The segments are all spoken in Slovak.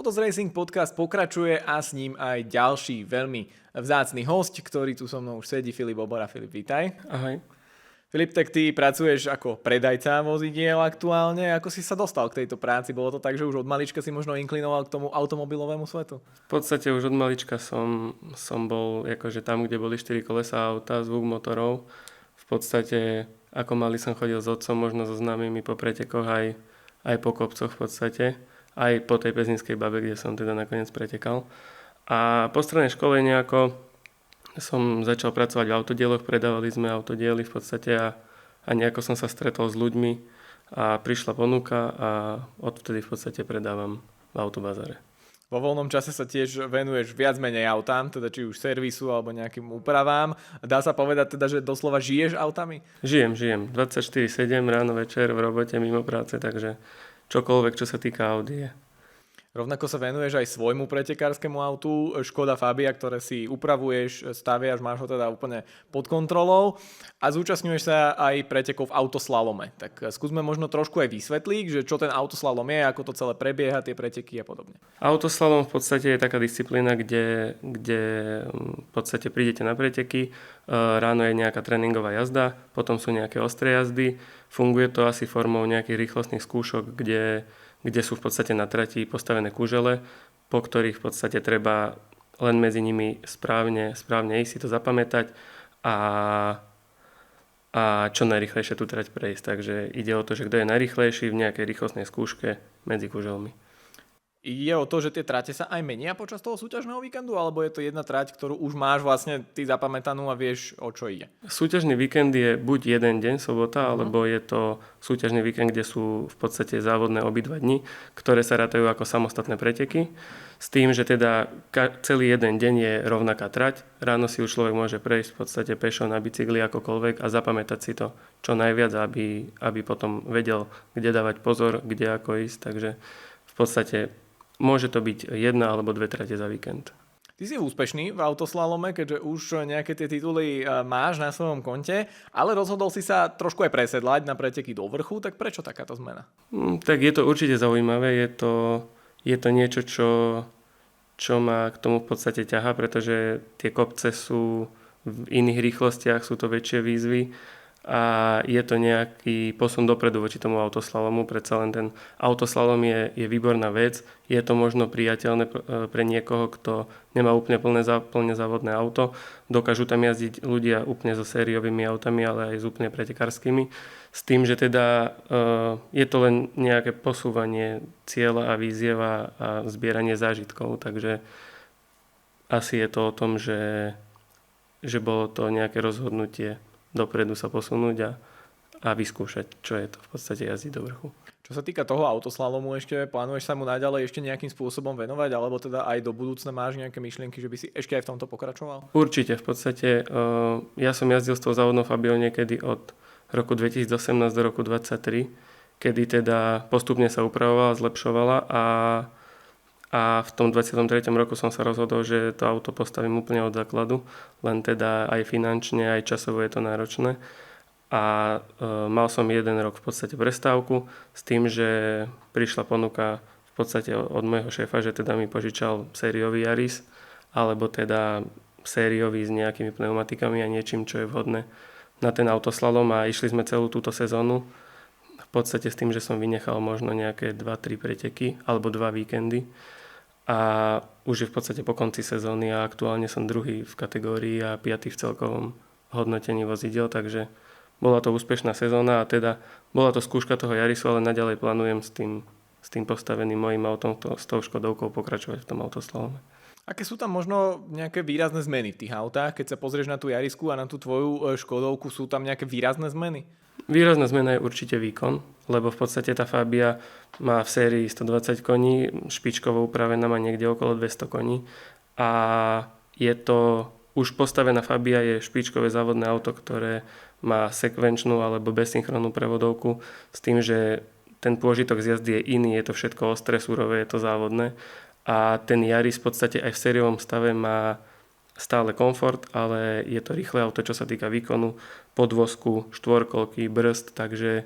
Motos Racing podcast pokračuje a s ním aj ďalší veľmi vzácny hosť, ktorý tu so mnou už sedí, Filip Obora. Filip, vítaj. Ahoj. Filip, tak ty pracuješ ako predajca vozidiel aktuálne. Ako si sa dostal k tejto práci? Bolo to tak, že už od malička si možno inklinoval k tomu automobilovému svetu? V podstate už od malička som bol akože tam, kde boli 4 kolesá auta, zvuk motorov. V podstate ako malý som chodil s otcom, možno so známymi po pretekoch aj po kopcoch v podstate. Aj po tej Pezinskej Babe, kde som teda nakoniec pretekal. A po strednej škole nejako som začal pracovať v autodieloch, predávali sme autodiely v podstate a nejako som sa stretol s ľuďmi a prišla ponuka a odvtedy v podstate predávam v autobazare. Vo voľnom čase sa tiež venuješ viac menej autám, teda či už servisu alebo nejakým úpravám. Dá sa povedať teda, že doslova žiješ autami? Žijem. 24/7, ráno, večer, v robote, mimo práce, takže čokoľvek, čo sa týka Audi. Rovnako sa venuješ aj svojmu pretekárskému autu, Škoda Fabia, ktoré si upravuješ, staviaš, máš ho teda úplne pod kontrolou a zúčastňuješ sa aj pretekov v autoslalome. Tak skúsme možno trošku aj vysvetliť, že čo ten autoslalom je, ako to celé prebieha, tie preteky a podobne. Autoslalom v podstate je taká disciplína, kde v podstate prídete na preteky, ráno je nejaká tréningová jazda, potom sú nejaké ostré jazdy, funguje to asi formou nejakých rýchlostných skúšok, kde sú v podstate na trati postavené kužele, po ktorých v podstate treba len medzi nimi správne ísť, si to zapamätať a čo najrýchlejšie tú trať prejsť. Takže ide o to, že kto je najrýchlejší v nejakej rýchlostnej skúške medzi kuželmi. Je o to, že tie trate sa aj menia počas toho súťažného víkendu, alebo je to jedna trať, ktorú už máš vlastne ty zapamätanú a vieš, o čo ide? Súťažný víkend je buď jeden deň, sobota, alebo je to súťažný víkend, kde sú v podstate závodné obidva dni, ktoré sa rátajú ako samostatné preteky. S tým, že teda celý jeden deň je rovnaká trať. Ráno si už človek môže prejsť v podstate pešo na bicykli akokoľvek a zapamätať si to čo najviac, aby potom vedel, kde dávať pozor, kde ako ísť. Takže v podstate môže to byť jedna alebo dve trate za víkend. Ty si úspešný v autoslalome, keďže už nejaké tie tituly máš na svojom konte, ale rozhodol si sa trošku aj presedlať na preteky do vrchu, tak prečo takáto zmena? Tak je to určite zaujímavé, je to niečo, čo ma k tomu v podstate ťahá, pretože tie kopce sú v iných rýchlostiach, sú to väčšie výzvy a je to nejaký posun dopredu voči tomu autoslalomu. Predsa len ten autoslalom je výborná vec. Je to možno priateľné pre niekoho, kto nemá úplne plné závodné auto. Dokážu tam jazdiť ľudia úplne so sériovými autami, ale aj s úplne pretekárskymi. S tým, že teda je to len nejaké posúvanie cieľa a výziev a zbieranie zážitkov. Takže asi je to o tom, že bolo to nejaké rozhodnutie dopredu sa posunúť a vyskúšať, čo je to v podstate jazdiť do vrchu. Čo sa týka toho autoslalomu, ešte plánuješ sa mu naďalej ešte nejakým spôsobom venovať, alebo teda aj do budúcna máš nejaké myšlienky, že by si ešte aj v tomto pokračoval? Určite, v podstate ja som jazdil s tou závodnou Fabiou niekedy od roku 2018 do roku 2023, kedy teda postupne sa upravovala, zlepšovala a v tom 23. roku som sa rozhodol, že to auto postavím úplne od základu, len teda aj finančne, aj časovo je to náročné. A mal som jeden rok v podstate prestávku s tým, že prišla ponuka v podstate od môjho šéfa, že teda mi požičal sériový Yaris, alebo teda sériový s nejakými pneumatikami a niečím, čo je vhodné na ten autoslalom a išli sme celú túto sezónu. V podstate s tým, že som vynechal možno nejaké 2-3 preteky alebo 2 víkendy. A už je v podstate po konci sezóny a aktuálne som druhý v kategórii a 5. v celkovom hodnotení vozidiel, takže bola to úspešná sezóna a teda bola to skúška toho Yarisu, ale naďalej plánujem s tým postaveným mojím autom, s tou Škodovkou pokračovať v tom autoslalome. Aké sú tam možno nejaké výrazné zmeny v tých autách? Keď sa pozrieš na tú Yarisku a na tú tvoju Škodovku, sú tam nejaké výrazné zmeny? Výrazná zmena je určite výkon, lebo v podstate tá Fabia má v sérii 120 koní, špičkovo upravená má niekde okolo 200 koní a je to, už postavená Fabia je špičkové závodné auto, ktoré má sekvenčnú alebo besynchronnú prevodovku s tým, že ten pôžitok z jazdy je iný, je to všetko ostré, surové, je to závodné a ten Yaris v podstate aj v sériovom stave má stále komfort, ale je to rýchle auto, čo sa týka výkonu, podvozku, štvorkolky, brzd, takže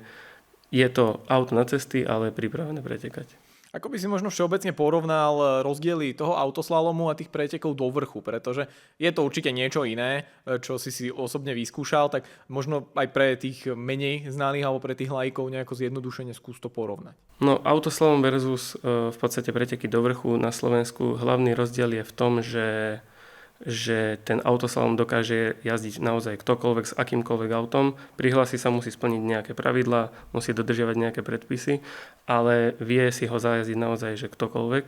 je to auto na cesty, ale pripravené pretekať. Ako by si možno všeobecne porovnal rozdiely toho autoslalomu a tých pretekov do vrchu, pretože je to určite niečo iné, čo si osobne vyskúšal, tak možno aj pre tých menej znaných alebo pre tých laikov nejako zjednodušene skús to porovnať. No autoslalom versus v podstate preteky do vrchu na Slovensku, hlavný rozdiel je v tom, že ten autoslalom dokáže jazdiť naozaj ktokoľvek s akýmkoľvek autom. Prihlási sa, musí splniť nejaké pravidlá, musí dodržiavať nejaké predpisy, ale vie si ho zajazdiť naozaj, že ktokoľvek.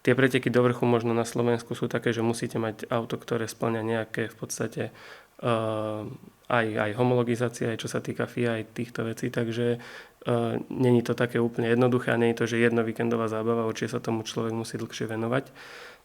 Tie preteky do vrchu možno na Slovensku sú také, že musíte mať auto, ktoré spĺňa nejaké v podstate aj homologizácie, aj čo sa týka FIA, aj týchto vecí, takže není to také úplne jednoduché a nie je to, že jedno víkendová zábava, určite sa tomu človek musí dlhšie venovať.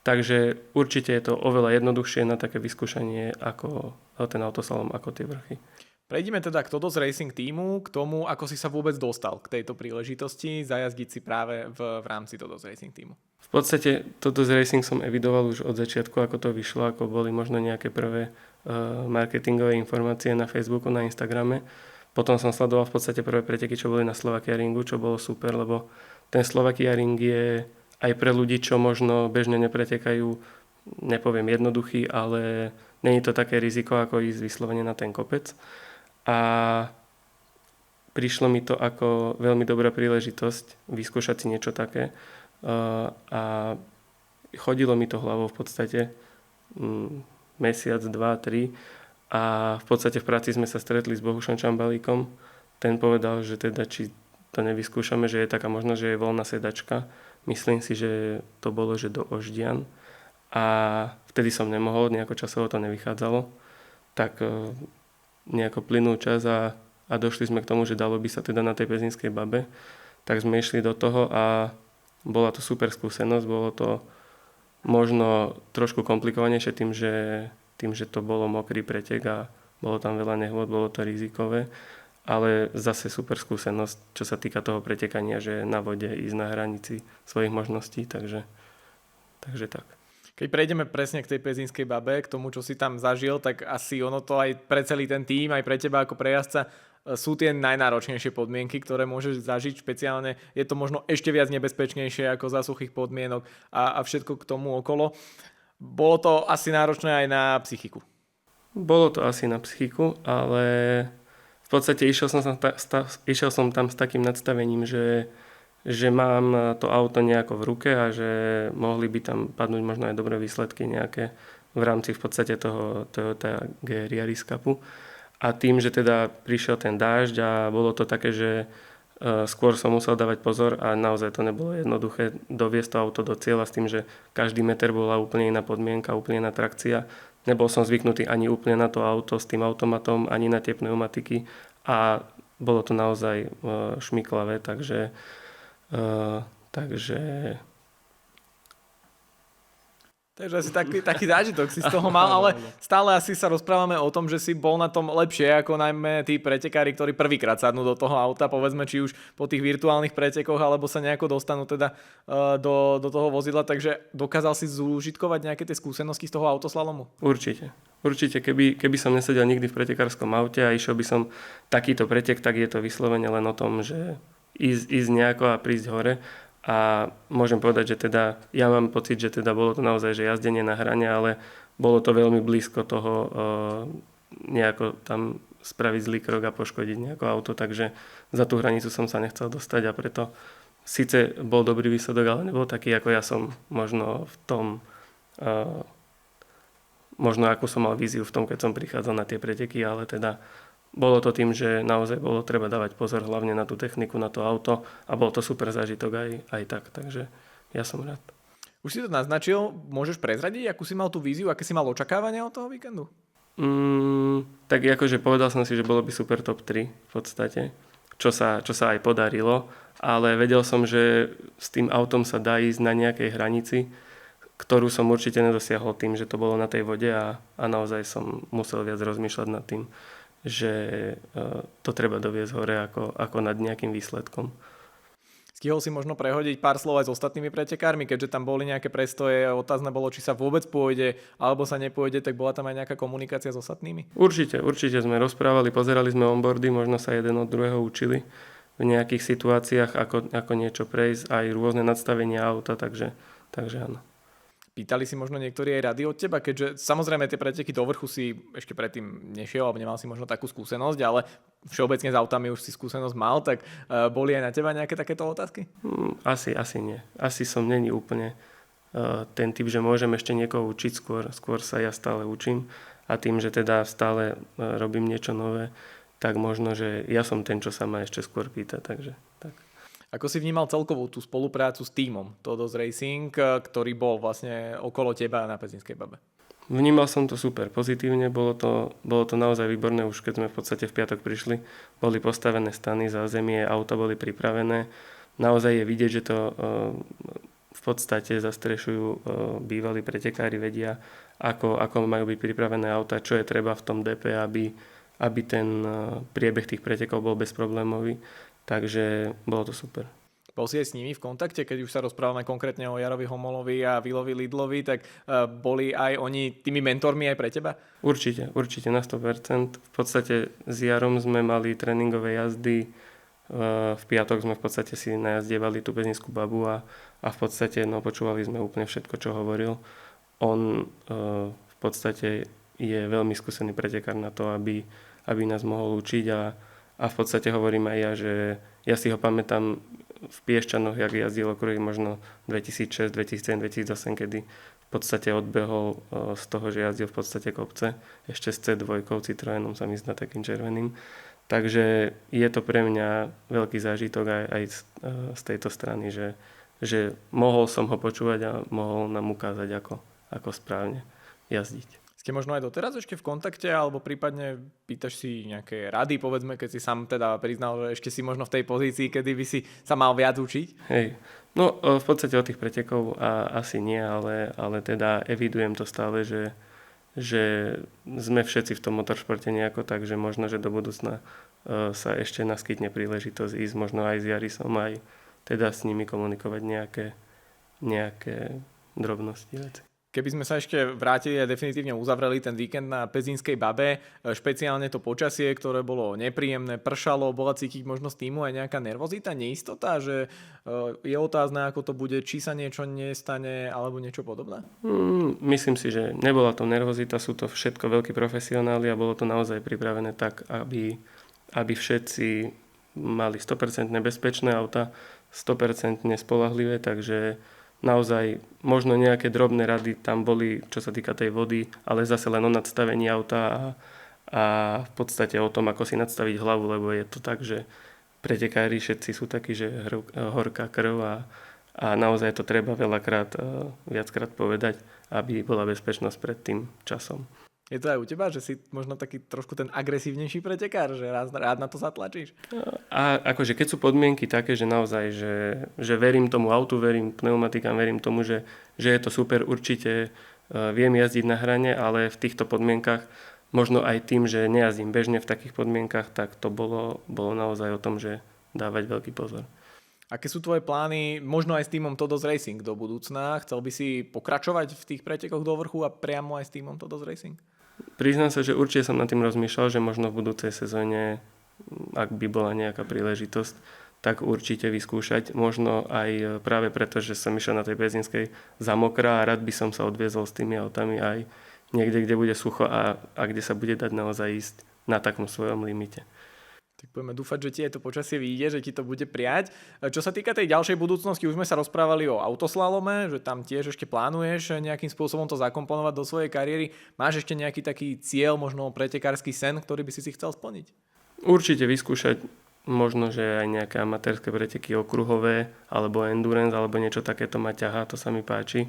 Takže určite je to oveľa jednoduchšie na také vyskúšanie ako ten autoslalom, ako tie vrchy. Prejdime teda k Totos Racing týmu, k tomu, ako si sa vôbec dostal k tejto príležitosti zajazdiť si práve v rámci Totos Racing týmu. V podstate Totos Racing som evidoval už od začiatku, ako to vyšlo, ako boli možno nejaké prvé marketingové informácie na Facebooku, na Instagrame. Potom som sledoval v podstate prvé preteky, čo boli na Slovakia Ringu, čo bolo super, lebo ten Slovakia Ring je aj pre ľudí, čo možno bežne nepretekajú, nepoviem jednoduchý, ale nie je to také riziko, ako ísť vyslovene na ten kopec. A prišlo mi to ako veľmi dobrá príležitosť vyskúšať si niečo také. A chodilo mi to hlavou v podstate mesiac, 2, 3. A v podstate v práci sme sa stretli s Bohušom Čambalíkom. Ten povedal, že teda či to nevyskúšame, že je taká možnosť, že je voľná sedačka. Myslím si, že to bolo, že do Oždian. A vtedy som nemohol, nejako časovo to nevychádzalo. Tak nejako plynul čas a došli sme k tomu, že dalo by sa teda na tej Pezinskej Babe. Tak sme išli do toho a bola to super skúsenosť. Bolo to možno trošku komplikovanejšie tým, že to bolo mokrý pretek a bolo tam veľa nehôd, bolo to rizikové. Ale zase super skúsenosť, čo sa týka toho pretekania, že na vode ísť na hranici svojich možností, takže tak. Keď prejdeme presne k tej Pezinskej Babe, k tomu, čo si tam zažil, tak asi ono to aj pre celý ten tím, aj pre teba ako pre jazdca sú tie najnáročnejšie podmienky, ktoré môžeš zažiť. Špeciálne je to možno ešte viac nebezpečnejšie ako za suchých podmienok a všetko k tomu okolo. Bolo to asi náročné aj na psychiku. Bolo to asi na psychiku, ale v podstate išiel som tam s takým nadstavením, že mám to auto nejako v ruke a že mohli by tam padnúť možno aj dobré výsledky nejaké v rámci v podstate toho Toyota GR Yaris Cupu. A tým, že teda prišiel ten dážď a bolo to také, že skôr som musel dávať pozor a naozaj to nebolo jednoduché doviesť to auto do cieľa s tým, že každý meter bola úplne iná podmienka, úplne iná trakcia. Nebol som zvyknutý ani úplne na to auto s tým automatom, ani na tie pneumatiky a bolo to naozaj šmiklavé, takže asi taký zážitok si z toho mal, ale stále asi sa rozprávame o tom, že si bol na tom lepšie ako najmä tí pretekári, ktorí prvýkrát sadnú do toho auta, povedzme či už po tých virtuálnych pretekoch, alebo sa nejako dostanú teda do toho vozidla, takže dokázal si zúžitkovať nejaké tie skúsenosti z toho autoslalomu? Určite. Keby som nesedel nikdy v pretekárskom aute a išiel by som takýto pretek, tak je to vyslovene len o tom, že ísť nejako a prísť hore. A môžem povedať, že teda ja mám pocit, že teda bolo to naozaj že jazdenie na hrane, ale bolo to veľmi blízko toho nejako tam spraviť zlý krok a poškodiť nejako auto, takže za tú hranicu som sa nechcel dostať a preto síce bol dobrý výsledok, ale nebol taký, ako ja som možno v tom možno ako som mal víziu v tom, keď som prichádzal na tie preteky, ale teda bolo to tým, že naozaj bolo treba dávať pozor hlavne na tú techniku, na to auto a bol to super zážitok aj tak, takže ja som rád. Už si to naznačil, môžeš prezradiť, akú si mal tú víziu, aké si mal očakávania od toho víkendu? Tak akože povedal som si, že bolo by super top 3 v podstate, čo sa aj podarilo, ale vedel som, že s tým autom sa dá ísť na nejakej hranici, ktorú som určite nedosiahol tým, že to bolo na tej vode a naozaj som musel viac rozmýšľať nad tým, že to treba doviesť hore ako nad nejakým výsledkom. Stihol si možno prehodiť pár slov aj s ostatnými pretekármi, keďže tam boli nejaké prestoje, otázne bolo, či sa vôbec pôjde, alebo sa nepôjde, tak bola tam aj nejaká komunikácia s ostatnými? Určite sme rozprávali, pozerali sme onboardy, možno sa jeden od druhého učili, nejakých situáciách, ako niečo prejsť, aj rôzne nastavenia auta, takže áno. Pýtali si možno niektorí aj rady od teba, keďže samozrejme tie preteky do vrchu si ešte predtým nešiel, alebo nemal si možno takú skúsenosť, ale všeobecne s autami už si skúsenosť mal, tak boli aj na teba nejaké takéto otázky? Asi nie. Asi som není úplne ten typ, že môžem ešte niekoho učiť, skôr sa ja stále učím a tým, že teda stále robím niečo nové, tak možno, že ja som ten, čo sa ma ešte skôr pýta, takže tak. Ako si vnímal celkovú tú spoluprácu s tímom Todos Racing, ktorý bol vlastne okolo teba na Pezinskej Babe? Vnímal som to super pozitívne, bolo to naozaj výborné, už keď sme v podstate v piatok prišli, boli postavené stany, zázemie, auta boli pripravené. Naozaj je vidieť, že to v podstate zastrešujú bývalí pretekári, vedia, ako majú byť pripravené auta, čo je treba v tom DP, aby ten priebeh tých pretekov bol bezproblémový. Takže bolo to super. Bol si aj s nimi v kontakte, keď už sa rozprávame konkrétne o Jarovi Homolovi a Willovi Lidlovi, tak boli aj oni tými mentormi aj pre teba? Určite na 100%. V podstate s Jarom sme mali tréningové jazdy. V piatok sme v podstate si najazdievali tú Pezinskú Babu a v podstate počúvali sme úplne všetko, čo hovoril. On v podstate je veľmi skúsený pretekár na to, aby nás mohol učiť a v podstate hovorím aj ja, že ja si ho pamätám v Piešťanoch, jak jazdil okruhy možno 2006, 2007, 2008, kedy v podstate odbehol z toho, že jazdil v podstate kopce, ešte s C2, Citroenom sa mi zdá takým červeným. Takže je to pre mňa veľký zážitok aj z tejto strany, že mohol som ho počúvať a mohol nám ukázať, ako správne jazdiť. Ste možno aj doteraz ešte v kontakte, alebo prípadne pýtaš si nejaké rady, povedzme, keď si sám teda priznal, že ešte si možno v tej pozícii, kedy by si sa mal viac učiť? Hej, no v podstate od tých pretekov asi nie, ale teda evidujem to stále, že sme všetci v tom motoršporte nejako, takže možno, že do budúcna sa ešte naskytne príležitosť ísť možno aj s Jarisom, aj teda s nimi komunikovať nejaké drobnosti veci. Keby sme sa ešte vrátili a definitívne uzavreli ten víkend na Pezinskej Babe, špeciálne to počasie, ktoré bolo nepríjemné, pršalo, bola cítiť možno z týmu aj nejaká nervozita, neistota, že je otázne, ako to bude, či sa niečo nestane alebo niečo podobné? Myslím si, že nebola to nervozita, sú to všetko veľkí profesionáli a bolo to naozaj pripravené tak, aby všetci mali 100% bezpečné auta, 100% spoľahlivé, takže naozaj možno nejaké drobné rady tam boli, čo sa týka tej vody, ale zase len o nadstavení auta a v podstate o tom, ako si nadstaviť hlavu, lebo je to tak, že pretekári všetci sú takí, že horká krv a naozaj to treba viackrát povedať, aby bola bezpečnosť pred tým časom. Je to aj u teba, že si možno taký trošku ten agresívnejší pretekár, že rád na to zatlačíš? A akože keď sú podmienky také, že naozaj, že verím tomu autu, verím pneumatikám, verím tomu, že je to super, určite viem jazdiť na hrane, ale v týchto podmienkach, možno aj tým, že nejazdím bežne v takých podmienkach, tak to bolo naozaj o tom, že dávať veľký pozor. Aké sú tvoje plány, možno aj s týmom Todos Racing do budúcna? Chcel by si pokračovať v tých pretekoch do vrchu a priamo aj s týmom Todos Racing? Priznám sa, že určite som nad tým rozmýšľal, že možno v budúcej sezóne, ak by bola nejaká príležitosť, tak určite vyskúšať. Možno aj práve preto, že som išiel na tej Pezinskej za mokrá a rád by som sa odviezol s tými autami aj niekde, kde bude sucho a kde sa bude dať naozaj ísť na takom svojom limite. Tak budeme dúfať, že ti aj to počasie vyjde, že ti to bude prijať. Čo sa týka tej ďalšej budúcnosti, už sme sa rozprávali o autoslalome, že tam tiež ešte plánuješ nejakým spôsobom to zakomponovať do svojej kariéry. Máš ešte nejaký taký cieľ, možno pretekársky sen, ktorý by si chcel splniť? Určite vyskúšať možno, že aj nejaké amatérske preteky okruhové, alebo endurance, alebo niečo takéto ma ťahá, to sa mi páči.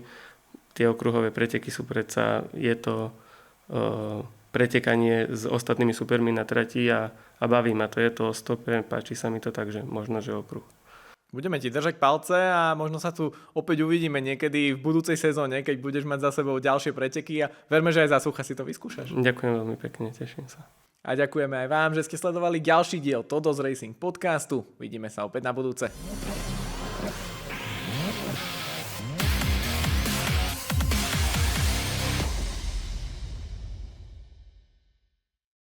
Tie okruhové preteky sú predsa, je to pretekanie s ostatnými supermi na trati a baví ma to, je to o stope, páči sa mi to, takže možno, že okruh. Budeme ti držať palce a možno sa tu opäť uvidíme niekedy v budúcej sezóne, keď budeš mať za sebou ďalšie preteky a verme, že aj za sucha si to vyskúšaš. Ďakujem veľmi pekne, teším sa. A ďakujeme aj vám, že ste sledovali ďalší diel Todos Racing podcastu. Vidíme sa opäť na budúce.